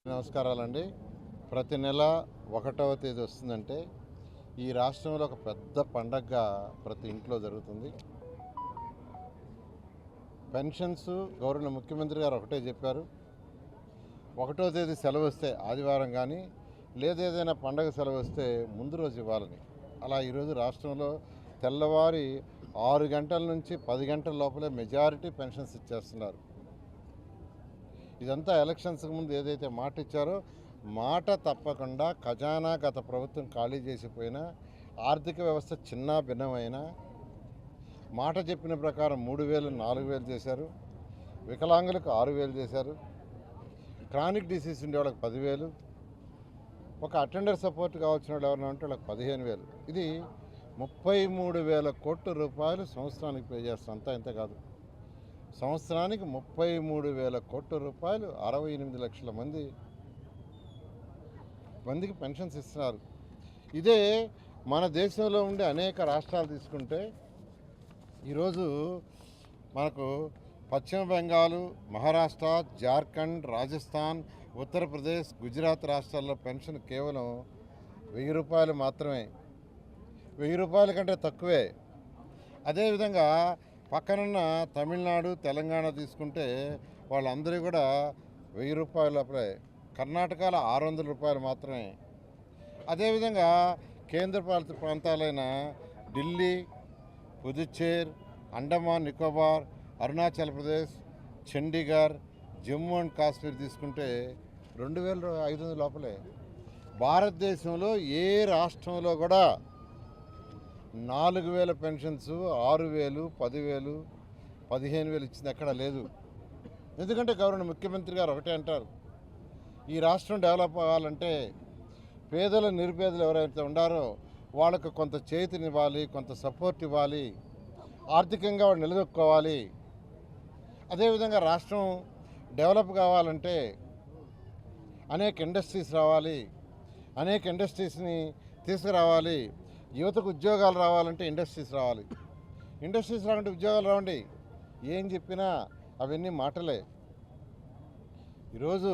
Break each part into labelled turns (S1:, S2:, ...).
S1: నమస్కారాలండి. ప్రతి నెల 1వ తేదీ వస్తుందంటే ఈ రాష్ట్రంలో ఒక పెద్ద పండగగా ప్రతి ఇంట్లో జరుగుతుంది. పెన్షన్స్ గౌరవ ముఖ్యమంత్రి గారు ఒకటే చెప్పారు, 1వ తేదీ సెలవు వస్తే ఆదివారం కానీ లేదేదైనా పండగ సెలవు వస్తే ముందు రోజు ఇవ్వాలని. అలా ఈరోజు రాష్ట్రంలో తెల్లవారి 6 గంటల నుంచి 10 గంటల లోపలే మెజారిటీ పెన్షన్స్ ఇచ్చేస్తున్నారు. ఇదంతా ఎలక్షన్స్కి ముందు ఏదైతే మాట ఇచ్చారో మాట తప్పకుండా ఖజానా గత ప్రభుత్వం ఖాళీ చేసిపోయినా, ఆర్థిక వ్యవస్థ చిన్న భిన్నమైన మాట చెప్పిన ప్రకారం 3,000 4,000 చేశారు, వికలాంగులకు 6,000 చేశారు, క్రానిక్ డిసీజ్ ఉండే వాళ్ళకి 10,000, ఒక అటెండర్ సపోర్ట్ కావాల్సిన వాళ్ళు ఎవరైనా ఉంటే వాళ్ళకి 15,000. ఇది 33,000 కోట్ల రూపాయలు సంవత్సరానికి పే చేస్తాం. అంతా ఇంత కాదు, సంవత్సరానికి 33,000 కోట్ల రూపాయలు 68 లక్షల మందికి పెన్షన్స్ ఇస్తున్నారు. ఇదే మన దేశంలో ఉండే అనేక రాష్ట్రాలు తీసుకుంటే ఈరోజు మనకు పశ్చిమ బెంగాల్, మహారాష్ట్ర, జార్ఖండ్, రాజస్థాన్, ఉత్తరప్రదేశ్, గుజరాత్ రాష్ట్రాల్లో పెన్షన్ కేవలం 1,000 రూపాయలు మాత్రమే, 1,000 రూపాయల కంటే తక్కువే. అదేవిధంగా పక్కనున్న తమిళనాడు, తెలంగాణ తీసుకుంటే వాళ్ళందరూ కూడా 1,000 రూపాయలపై, కర్ణాటకలో 600 రూపాయలు మాత్రమే. అదేవిధంగా కేంద్రపాలిత ప్రాంతాలైన ఢిల్లీ, పుదుచ్చేరి, అండమాన్ నికోబార్, అరుణాచల్ ప్రదేశ్, చండీగఢ్, జమ్మూ అండ్ కాశ్మీర్ తీసుకుంటే 2,500 లోపలే. భారతదేశంలో ఏ రాష్ట్రంలో కూడా 4,000 పెన్షన్స్ 6,000, 10,000, 15,000 ఇచ్చింది ఎక్కడ లేదు. ఎందుకంటే గౌరవ ముఖ్యమంత్రి గారు ఒకటే అంటారు, ఈ రాష్ట్రం డెవలప్ అవ్వాలంటే పేదలు, నిరుపేదలు ఎవరైతే ఉండారో వాళ్ళకు కొంత చేతినివ్వాలి, కొంత సపోర్ట్ ఇవ్వాలి, ఆర్థికంగా వాళ్ళు నిలదొక్కోవాలి. అదేవిధంగా రాష్ట్రం డెవలప్ కావాలంటే అనేక ఇండస్ట్రీస్ రావాలి, అనేక ఇండస్ట్రీస్ని తీసుకురావాలి. యువతకు ఉద్యోగాలు రావాలంటే ఇండస్ట్రీస్ రావాలి, ఇండస్ట్రీస్ రావాలంటే ఉద్యోగాలు రావండి. ఏం చెప్పినా అవన్నీ మాటలే. ఈరోజు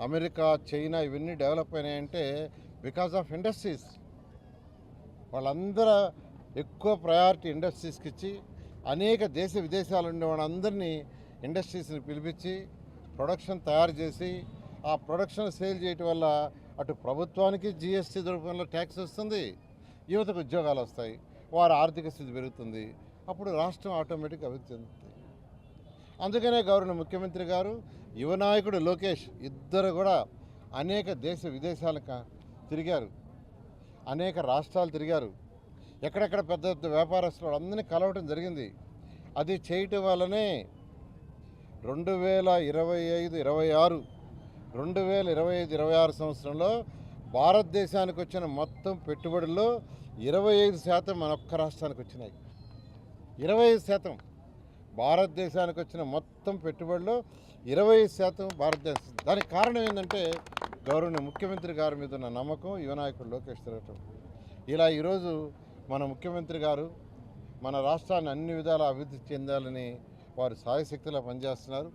S1: అమెరికా, చైనా ఇవన్నీ డెవలప్ అయినాయంటే బికాజ్ ఆఫ్ ఇండస్ట్రీస్. వాళ్ళందరూ ఎక్కువ ప్రయారిటీ ఇండస్ట్రీస్కి ఇచ్చి అనేక దేశ విదేశాలు ఉండే వాళ్ళందరినీ ఇండస్ట్రీస్ని పిలిపించి ప్రొడక్షన్ తయారు చేసి ఆ ప్రొడక్షన్ సేల్ చేయటం వల్ల అటు ప్రభుత్వానికి జిఎస్టీ రూపంలో ట్యాక్స్ వస్తుంది, యువతకు ఉద్యోగాలు వస్తాయి, వారి ఆర్థిక స్థితి పెరుగుతుంది, అప్పుడు రాష్ట్రం ఆటోమేటిక్గా అభివృద్ధి చెందుతుంది. అందుకనే గౌరవ ముఖ్యమంత్రి గారు, యువ నాయకుడు లోకేష్ ఇద్దరు కూడా అనేక దేశ విదేశాలకు తిరిగారు, అనేక రాష్ట్రాలు తిరిగారు, ఎక్కడెక్కడ పెద్ద పెద్ద వ్యాపారస్తులు అందరినీ కలవటం జరిగింది. అది చేయటం వల్లనే 2025-26 సంవత్సరంలో భారతదేశానికి వచ్చిన మొత్తం పెట్టుబడుల్లో 25% మన ఒక్క రాష్ట్రానికి వచ్చినాయి. 25% భారతదేశానికి వచ్చిన మొత్తం పెట్టుబడుల్లో 25% భారతదేశం. దానికి కారణం ఏంటంటే గౌరవ ముఖ్యమంత్రి గారి మీద ఉన్న నమ్మకం, యువ నాయకుడు లోకేష్ తిరగటం. ఇలా ఈరోజు మన ముఖ్యమంత్రి గారు మన రాష్ట్రాన్ని అన్ని విధాలా అభివృద్ధి చెందాలని వారు సాయశక్తిలో పనిచేస్తున్నారు.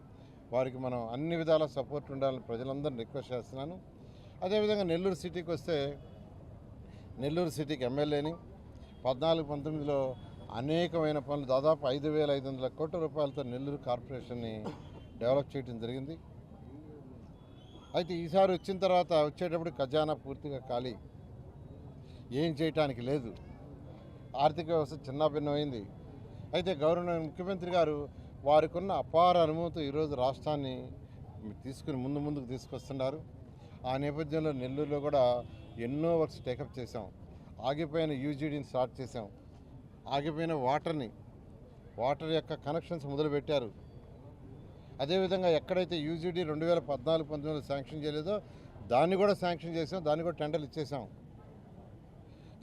S1: వారికి మనం అన్ని విధాల సపోర్ట్ ఉండాలని ప్రజలందరినీ రిక్వెస్ట్ చేస్తున్నాను. అదేవిధంగా నెల్లూరు సిటీకి వస్తే, నెల్లూరు సిటీకి ఎమ్మెల్యేని 14-19లో అనేకమైన పనులు, దాదాపు 5,500 కోట్ల రూపాయలతో నెల్లూరు కార్పొరేషన్ని డెవలప్ చేయడం జరిగింది. అయితే ఈసారి వచ్చిన తర్వాత వచ్చేటప్పుడు ఖజానా పూర్తిగా ఖాళీ, ఏం చేయటానికి లేదు, ఆర్థిక వ్యవస్థ చిన్నాభిన్నమైంది. అయితే గౌరవ ముఖ్యమంత్రి గారు వారికి ఉన్న అపార అనుభవంతో ఈరోజు రాష్ట్రాన్ని తీసుకుని ముందుకు తీసుకొస్తున్నారు. ఆ నేపథ్యంలో నెల్లూరులో కూడా ఎన్నో వర్క్స్ టేకప్ చేశాం. ఆగిపోయిన యూజీడీని స్టార్ట్ చేశాం, ఆగిపోయిన వాటర్ యొక్క కనెక్షన్స్ మొదలుపెట్టారు. అదేవిధంగా ఎక్కడైతే యూజీడీ 2014-19లో శాంక్షన్ చేయలేదో దాన్ని కూడా శాంక్షన్ చేసాం, దాన్ని కూడా టెండర్లు ఇచ్చేసాం.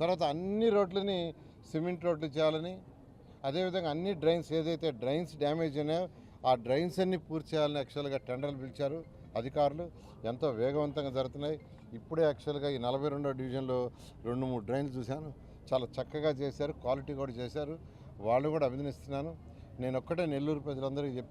S1: తర్వాత అన్ని రోడ్లని సిమెంట్ రోడ్లు చేయాలని, అదేవిధంగా అన్ని డ్రైన్స్ ఏదైతే డ్రైన్స్ డ్యామేజ్ ఉన్నాయో ఆ డ్రైన్స్ అన్ని పూర్తి చేయాలని యాక్చువల్గా టెండర్లు పిలిచారు, అధికారులు ఎంతో వేగవంతంగా జరుగుతున్నాయి. ఇప్పుడే యాక్చువల్గా ఈ 42వ డివిజన్లో 2-3 డ్రైన్లు చూశాను. చాలా చక్కగా చేశారు, క్వాలిటీ కూడా చేశారు. వాళ్ళు కూడా అభినందిస్తున్నాను. నేను ఒక్కటే నెల్లూరు ప్రజలందరికీ చెప్పి